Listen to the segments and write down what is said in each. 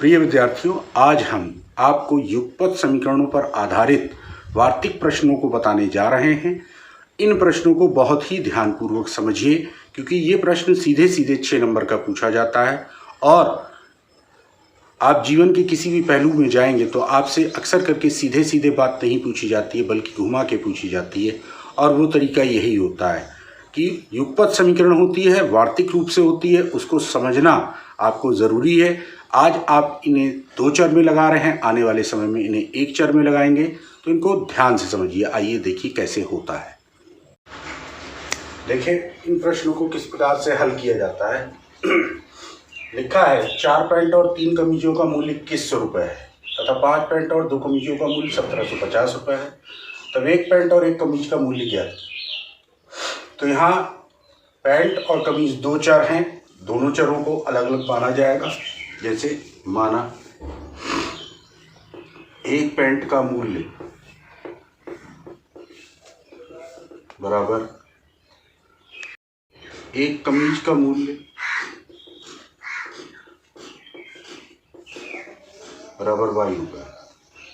प्रिय विद्यार्थियों, आज हम आपको युगपत समीकरणों पर आधारित वार्तिक प्रश्नों को बताने जा रहे हैं। इन प्रश्नों को बहुत ही ध्यानपूर्वक समझिए, क्योंकि ये प्रश्न सीधे सीधे 6 नंबर का पूछा जाता है और आप जीवन के किसी भी पहलू में जाएंगे तो आपसे अक्सर करके सीधे सीधे बात नहीं पूछी जाती है, बल्कि घुमा के पूछी जाती है। और वो तरीका यही होता है कि युगपत समीकरण होती है, वार्तिक रूप से होती है, उसको समझना आपको ज़रूरी है। आज आप इन्हें 2 चर में लगा रहे हैं, आने वाले समय में इन्हें 1 चर में लगाएंगे, तो इनको ध्यान से समझिए। आइए देखिए कैसे होता है। देखिए इन प्रश्नों को किस प्रकार से हल किया जाता है। लिखा है 4 पैंट और 3 कमीजों का मूल्य 2100 रुपये है तथा 5 पैंट और 2 कमीजों का मूल्य 1750 रुपये है। तब 1 पैंट और 1 कमीज का मूल्य क्या है? तो यहाँ पैंट और कमीज 2 चर हैं, दोनों चरों को अलग अलग माना जाएगा। जैसे माना 1 पैंट का मूल्य बराबर 1 कमीज का मूल्य बराबर y होगा।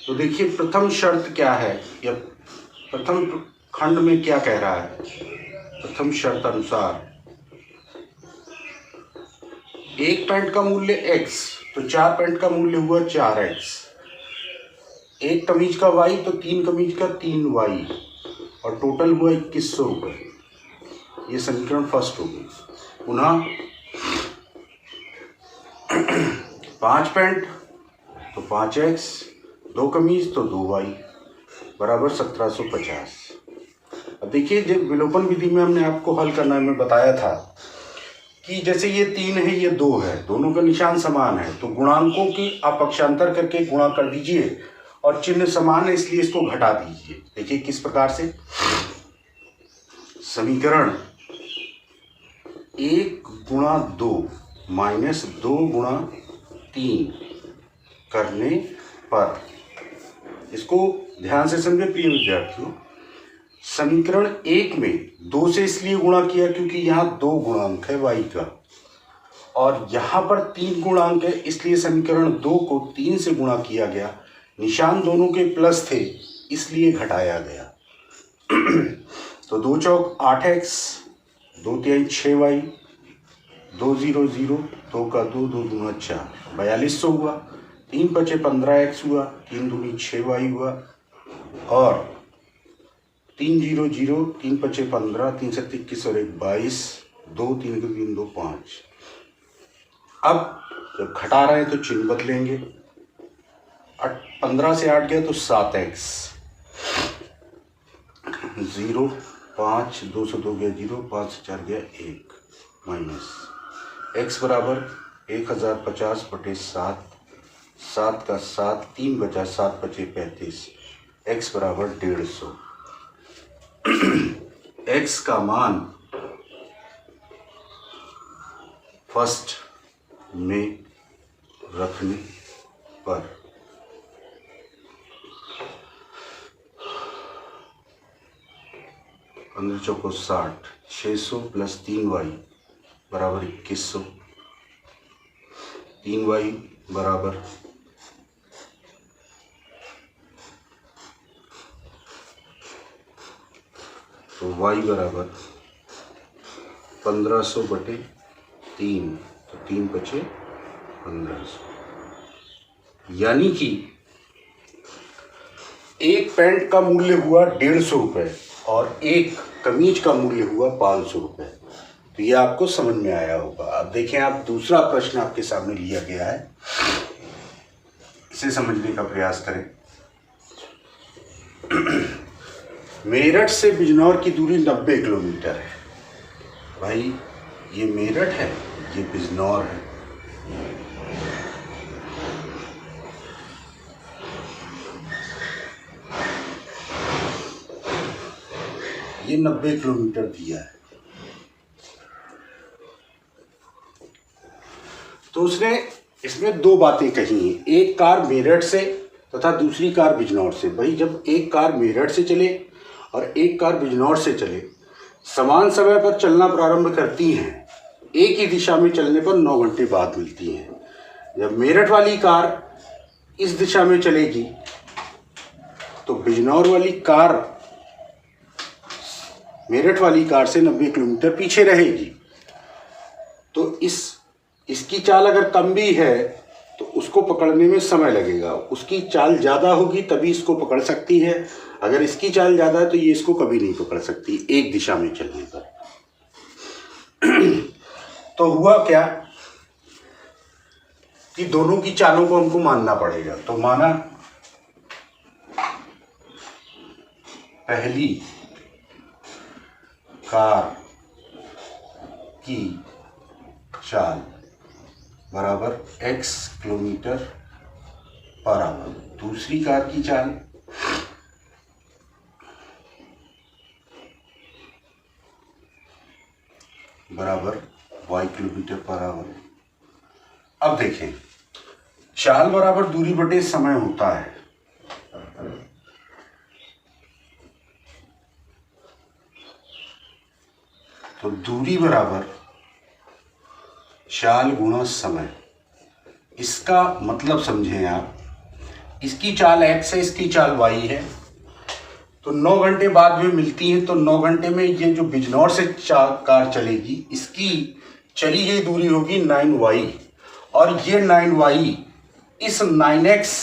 तो देखिए प्रथम शर्त क्या है, या प्रथम खंड में क्या कह रहा है। प्रथम शर्त अनुसार 1 पैंट का मूल्य x, तो 4 पैंट का मूल्य हुआ 4x, 1 कमीज का y, तो 3 कमीज का 3y, और टोटल हुआ 2100 रुपये। ये समीकरण फर्स्ट हो गई। पुनः 5 पैंट तो 5x, 2 कमीज तो 2y बराबर 1750। अब देखिए, जब विलोपन विधि में हमने आपको हल करना में बताया था कि जैसे ये 3 है, ये 2 है, दोनों का निशान समान है, तो गुणांकों की आप पक्षांतर करके गुणा कर दीजिए और चिन्ह समान है इसलिए इसको घटा दीजिए। देखिए किस प्रकार से। समीकरण 1 गुणा 2 माइनस 2 गुणा 3 करने पर, इसको ध्यान से समझे प्रिय विद्यार्थियों। समीकरण 1 में 2 से इसलिए गुणा किया क्योंकि यहाँ 2 गुणांक है y का, और यहाँ पर 3 गुणांक है, इसलिए समीकरण 2 को 3 से गुणा किया गया। निशान दोनों के प्लस थे इसलिए घटाया गया। तो 2 चौक 8x, 2 तिहाई 6y, 2 0 0, 2 का 2, 2 दूना 4, 4200 हुआ। 3 पचे 15x हुआ, 3 दूनी 6y हुआ, और 3 0 0, 3 पचे 15, 3 सत्ते 21 और 1 22, 2 3 के 3 2 5। अब जब घटा रहे हैं तो चिन्ह बदलेंगे। 15 से 8 गया तो 7x, 0 5, 2 से 2 गया 0, 5 से 4 गया 1, माइनस x बराबर 1050 बटे 7, 7 का 7, 3 बचा, 7 बचे 35, x बराबर 150। x का मान फर्स्ट में रखने पर पंद्रह चौको 60, 600 प्लस 3y बराबर 2100, 3y बराबर 1500 बटे 3, तो 3 बचे 1500। यानी कि 1 पैंट का मूल्य हुआ 150 रुपये और 1 कमीज का मूल्य हुआ 500 रुपये। तो ये आपको समझ में आया होगा। अब देखें, आप दूसरा प्रश्न आपके सामने लिया गया है, इसे समझने का प्रयास करें। मेरठ से बिजनौर की दूरी 90 किलोमीटर है। भाई ये मेरठ है, ये बिजनौर है। ये 90 किलोमीटर दिया है। तो उसने इसमें 2 बातें कही हैं, एक कार मेरठ से तथा दूसरी कार बिजनौर से। भाई जब एक कार मेरठ से चले और एक कार बिजनौर से चले, समान समय पर चलना प्रारंभ करती हैं, एक ही दिशा में चलने पर 9 घंटे बाद मिलती हैं। जब मेरठ वाली कार इस दिशा में चलेगी तो बिजनौर वाली कार मेरठ वाली कार से 90 किलोमीटर पीछे रहेगी। तो इसकी चाल अगर कम भी है तो उसको पकड़ने में समय लगेगा। उसकी चाल ज़्यादा होगी तभी इसको पकड़ सकती है। अगर इसकी चाल ज़्यादा है तो ये इसको कभी नहीं पकड़ सकती एक दिशा में चलने पर। तो हुआ क्या कि दोनों की चालों को हमको मानना पड़ेगा। तो माना पहली कार की चाल बराबर x किलोमीटर पर आवर, दूसरी कार की चाल बराबर y किलोमीटर पर आवर। अब देखें, चाल बराबर दूरी बटे समय होता है। तो दूरी बराबर चाल गुणा समय। इसका मतलब समझें आप, इसकी चाल x है, इसकी चाल y है। तो 9 घंटे बाद में मिलती हैं। तो 9 घंटे में ये जो बिजनौर से कार चलेगी, इसकी चली गई दूरी होगी 9y, और ये 9y इस 9x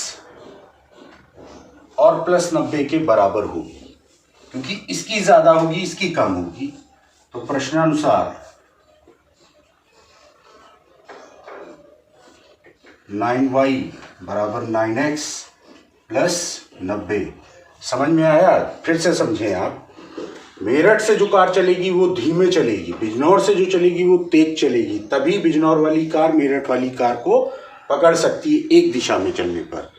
और प्लस 90 के बराबर होगी, क्योंकि इसकी ज़्यादा होगी, इसकी कम होगी। तो प्रश्नानुसार 9y बराबर 9x प्लस 90। समझ में आया? फिर से समझें आप, मेरठ से जो कार चलेगी वो धीमे चलेगी, बिजनौर से जो चलेगी वो तेज चलेगी, तभी बिजनौर वाली कार मेरठ वाली कार को पकड़ सकती है एक दिशा में चलने पर।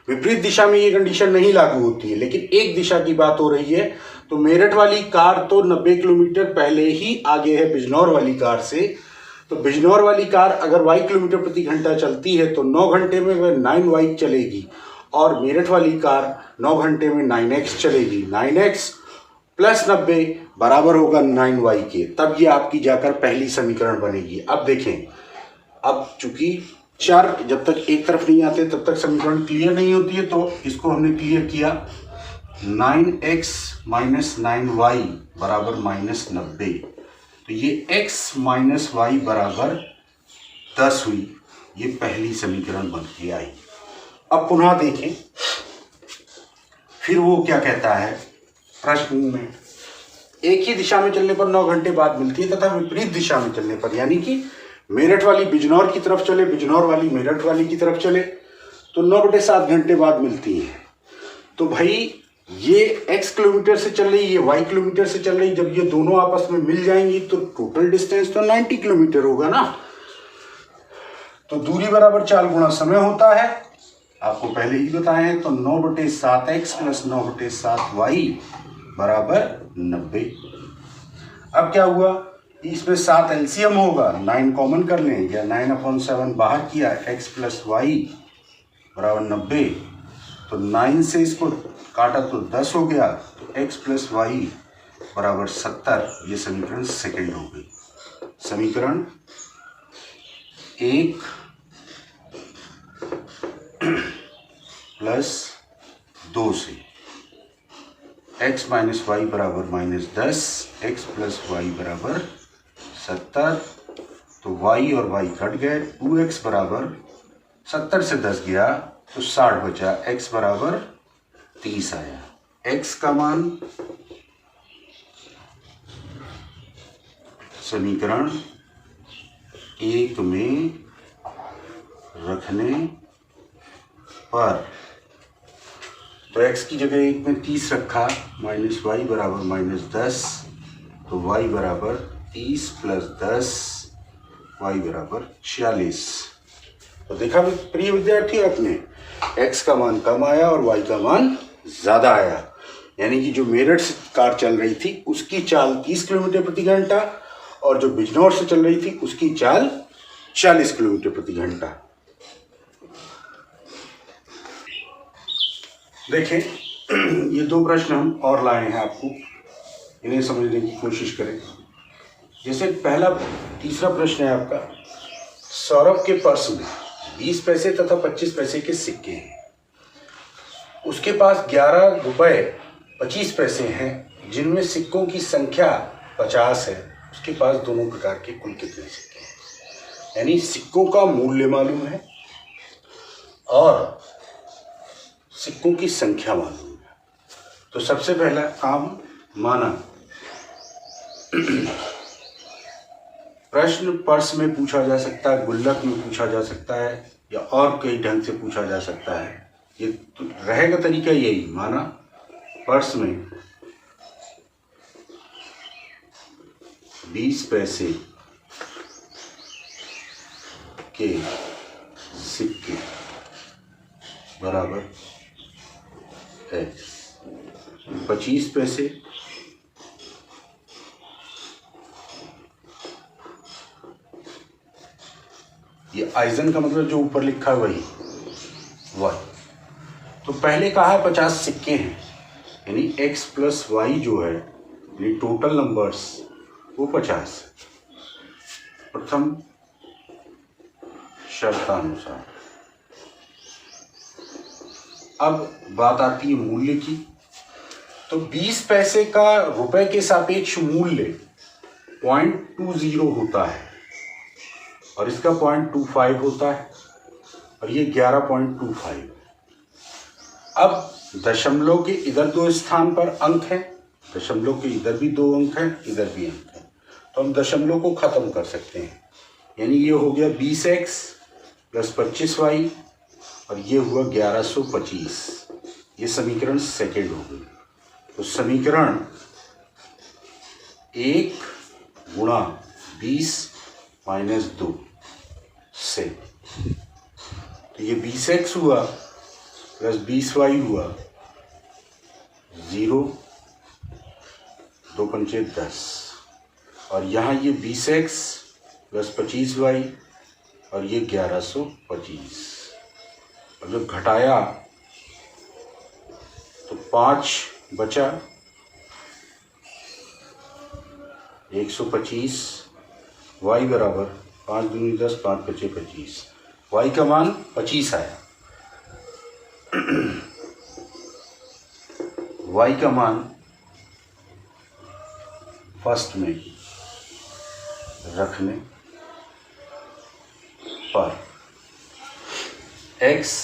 विपरीत दिशा में ये कंडीशन नहीं लागू होती है, लेकिन एक दिशा की बात हो रही है। तो मेरठ वाली कार तो 90 किलोमीटर पहले ही आगे है बिजनौर वाली कार से। तो बिजनौर वाली कार अगर y किलोमीटर प्रति घंटा चलती है तो 9 घंटे में वह 9y चलेगी, और मेरठ वाली कार 9 घंटे में 9x चलेगी। 9x प्लस 90 बराबर होगा 9y के। तब ये आपकी जाकर पहली समीकरण बनेगी। अब देखें, अब चूंकि चार जब तक एक तरफ नहीं आते तब तक समीकरण क्लियर नहीं होती है, तो इसको हमने क्लियर किया। 9x माइनस 9y बराबर माइनस 90। तो ये x माइनस y बराबर 10 हुई। ये पहली समीकरण बन के आई। अब पुनः देखें, फिर वो क्या कहता है प्रश्न में, एक ही दिशा में चलने पर 9 घंटे बाद मिलती है तथा विपरीत दिशा में चलने पर, यानी कि मेरठ वाली बिजनौर की तरफ चले, बिजनौर वाली मेरठ वाली की तरफ चले, तो 9/7 घंटे बाद मिलती है। तो भाई ये x किलोमीटर से चल रही, ये y किलोमीटर से चल रही, जब ये दोनों आपस में मिल जाएंगी तो टोटल डिस्टेंस तो 90 किलोमीटर होगा ना। तो दूरी बराबर चाल गुणा समय होता है, आपको पहले ही बताए हैं। तो 9/7x प्लस 9/7y बराबर 90। अब क्या हुआ, इसमें 7 एलसीएम होगा, 9 कॉमन कर लें, या 9/7 बाहर किया, x प्लस वाई बराबर 90। तो 9 से इसको काटा तो 10 हो गया, तो x प्लस वाई बराबर 70। ये समीकरण सेकंड हो गई। समीकरण 1 प्लस 2 से x माइनस वाई बराबर माइनस 10, x प्लस वाई बराबर 70। तो y और y कट गए, 2x बराबर 70 से 10 गया तो 60 बचा, x बराबर 30 आया। x का मान समीकरण 1 में रखने पर, तो x की जगह 1 में 30 रखा, माइनस वाई बराबर माइनस 10, तो y बराबर 30 प्लस 10, y बराबर 46। तो देखा प्रिय विद्यार्थी, आपने x का मान कम आया और y का मान ज़्यादा आया। यानी कि जो मेरठ से कार चल रही थी उसकी चाल 30 किलोमीटर प्रति घंटा, और जो बिजनौर से चल रही थी उसकी चाल 40 किलोमीटर प्रति घंटा। देखें, ये दो प्रश्न हम और लाए हैं, आपको इन्हें समझने की कोशिश करें। जैसे पहला तीसरा प्रश्न है आपका, सौरभ के पर्स में 20 पैसे तथा 25 पैसे के सिक्के हैं। उसके पास 11 रुपए 25 पैसे हैं जिनमें सिक्कों की संख्या 50 है। उसके पास दोनों प्रकार के कुल कितने सिक्के हैं? यानी सिक्कों का मूल्य मालूम है और सिक्कों की संख्या मालूम है। तो सबसे पहला काम माना, प्रश्न पर्स में पूछा जा सकता है, गुल्लक में पूछा जा सकता है या और कई ढंग से पूछा जा सकता है। ये तो रहेगा तरीका यही, माना पर्स में 20 पैसे के सिक्के बराबर है 25 पैसे ये आइजन का मतलब जो ऊपर लिखा है वही y। तो पहले कहा है 50 सिक्के हैं, यानी x प्लस वाई जो है यानी टोटल नंबर्स वो 50 है प्रथम शर्तानुसार। अब बात आती है मूल्य की। तो 20 पैसे का रुपए के सापेक्ष मूल्य 0.20 होता है और इसका 0.25 होता है और ये 11.25। अब दशमलव के इधर 2 स्थान पर अंक है, दशमलव के इधर भी 2 अंक हैं, इधर भी अंक है, तो हम दशमलव को खत्म कर सकते हैं। यानी ये हो गया 20x प्लस 25y और ये हुआ 1125। ये समीकरण सेकेंड हो गई। तो समीकरण 1 गुणा 20 माइनस 2 से, तो ये 20x हुआ प्लस 20y हुआ 0, 2 पंचे 10 और यहाँ ये 20x प्लस 25y और ये 1125। और जब घटाया तो 5 बचा 125, y बराबर 5 दूनी 10, 5 बचे 25, y का मान 25 आया। y का मान फर्स्ट में रखने पर x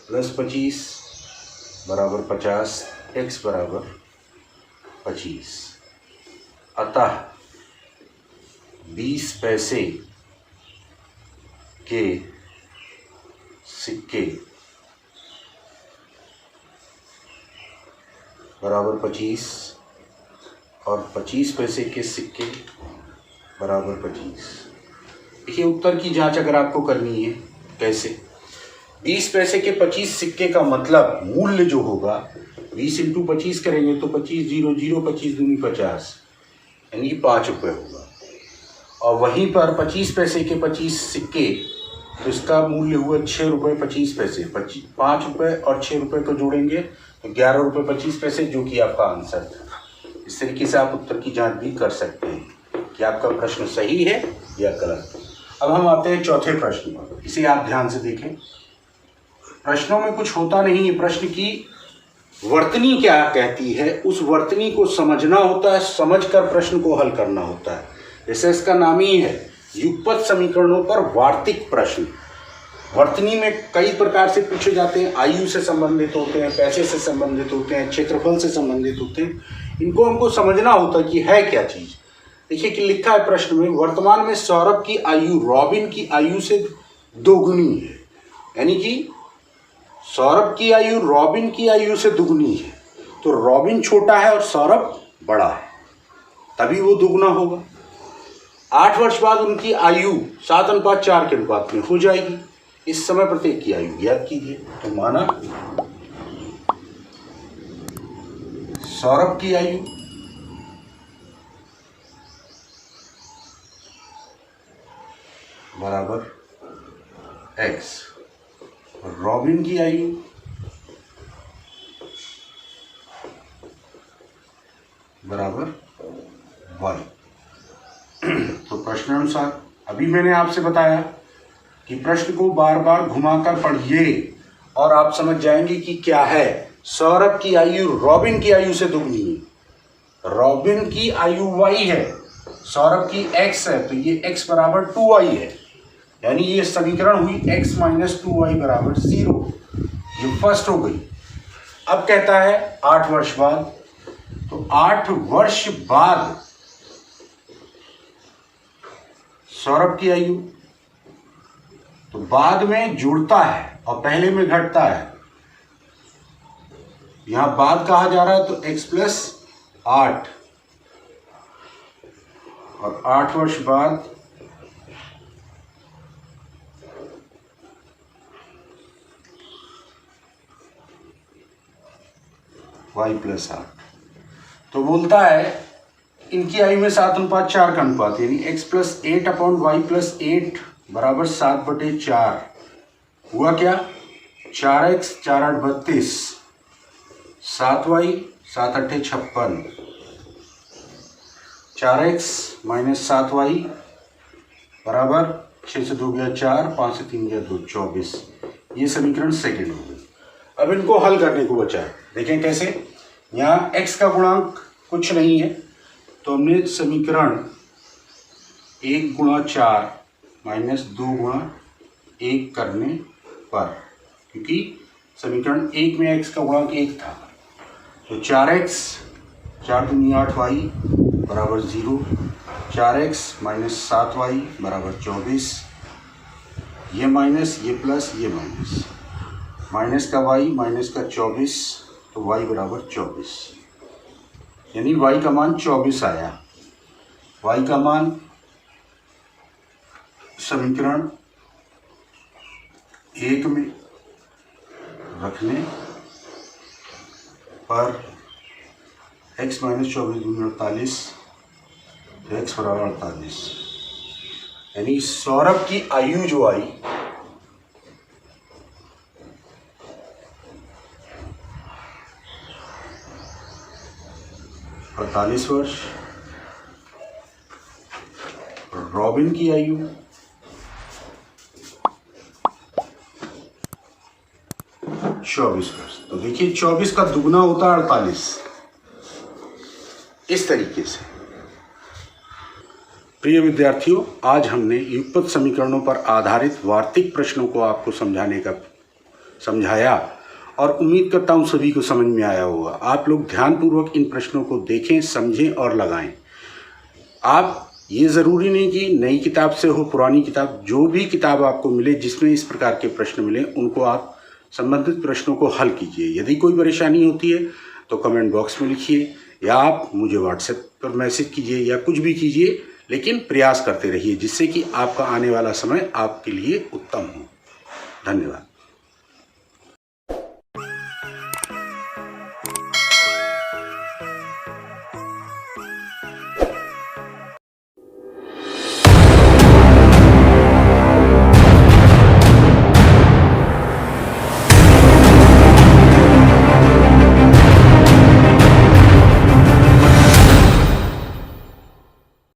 प्लस 25 बराबर 50, x बराबर 25। अतः 20 पैसे के सिक्के बराबर 25 और 25 पैसे के सिक्के बराबर 25। देखिए उत्तर की जांच अगर आपको करनी है कैसे, 20 पैसे के 25 सिक्के का मतलब मूल्य जो होगा 20 इंटू 25 करेंगे तो 25 0 0, 25 दूनी 50 यानी 5 रुपये होगा। और वहीं पर 25 पैसे के 25 सिक्के तो इसका मूल्य हुआ 6 रुपये 25 पैसे। 5 रुपये और 6 रुपये को जोड़ेंगे तो 11 रुपये 25 पैसे, जो कि आपका आंसर था। इस तरीके से आप उत्तर की जांच भी कर सकते हैं कि आपका प्रश्न सही है या गलत। अब हम आते हैं चौथे प्रश्न पर, इसे आप ध्यान से देखें। प्रश्नों में कुछ होता नहीं है, प्रश्न की वर्तनी क्या कहती है उस वर्तनी को समझना होता है, समझकर प्रश्न को हल करना होता है। जैसे इसका नाम ही है युगपत समीकरणों पर वार्तिक प्रश्न। वर्तनी में कई प्रकार से पूछे जाते हैं, आयु से संबंधित होते हैं, पैसे से संबंधित होते हैं, क्षेत्रफल से संबंधित होते हैं। इनको हमको समझना होता है कि है क्या चीज। देखिए कि लिखा है प्रश्न में, वर्तमान में सौरभ की आयु रॉबिन की आयु से दोगुनी है। यानी कि सौरभ की आयु रॉबिन की आयु से दुगुनी है, तो रॉबिन छोटा है और सौरभ बड़ा है, तभी वो दुगुना होगा। 8 वर्ष बाद उनकी आयु 7:4 के अनुपात में हो जाएगी। इस समय प्रत्येक की आयु ज्ञात कीजिए। तो माना सौरभ की आयु बराबर x और रॉबिन की आयु बराबर y। तो प्रश्नानुसार अभी मैंने आपसे बताया कि प्रश्न को बार बार घुमाकर पढ़िए और आप समझ जाएंगे कि क्या है। सौरभ की आयु रॉबिन की आयु से दुगनी है। रॉबिन की आयु y है, सौरभ की x है, तो ये x बराबर 2y है। यानी ये समीकरण हुई x माइनस 2y बराबर 0। ये फर्स्ट हो गई। अब कहता है 8 वर्ष बाद, तो 8 वर्ष बाद सौरभ की आयु, तो बाद में जुड़ता है और पहले में घटता है। यहां बाद कहा जा रहा है तो x प्लस 8 और 8 वर्ष बाद y प्लस 8। तो बोलता है इनकी आयु में 7:4 का अनुपात, यानी x plus 8 upon Y plus 8 बराबर 7/4। हुआ क्या? 4x 4 8 32, 7y 7 8 56, 4x minus 7y बराबर 6 से 2 गया 4, 5 से 3 गया 2, 24। ये समीकरण सेकेंड हो गई। अब इनको हल करने को बचा है, देखें कैसे। यहाँ x का गुणांक कुछ नहीं है, तो हमने समीकरण 1 गुणा 4 माइनस 2 गुणा 1 करने पर, क्योंकि समीकरण 1 में x का गुणांक 1 था, तो 4x 4 दूनी 8y बराबर 0, 4x माइनस 7y बराबर 24। ये माइनस, ये प्लस, ये माइनस, माइनस का y माइनस का 24, तो y बराबर 24, यानी y का मान 24 आया। y का मान समीकरण 1 में रखने पर x माइनस 24 दूनी 48, तो x बराबर 48, यानी सौरभ की आयु जो आई अड़तालीस वर्ष, रॉबिन की आयु 24 वर्ष। तो देखिए 24 का दुगना होता है 48, इस तरीके से। प्रिय विद्यार्थियों, आज हमने युगपत समीकरणों पर आधारित वार्तिक प्रश्नों को आपको समझाया और उम्मीद करता हूँ सभी को समझ में आया होगा। आप लोग ध्यानपूर्वक इन प्रश्नों को देखें, समझें और लगाएं। आप ये ज़रूरी नहीं कि नई किताब से हो, पुरानी किताब, जो भी किताब आपको मिले जिसमें इस प्रकार के प्रश्न मिले, उनको आप संबंधित प्रश्नों को हल कीजिए। यदि कोई परेशानी होती है तो कमेंट बॉक्स में लिखिए या आप मुझे व्हाट्सएप पर मैसेज कीजिए या कुछ भी कीजिए, लेकिन प्रयास करते रहिए जिससे कि आपका आने वाला समय आपके लिए उत्तम हो। धन्यवाद।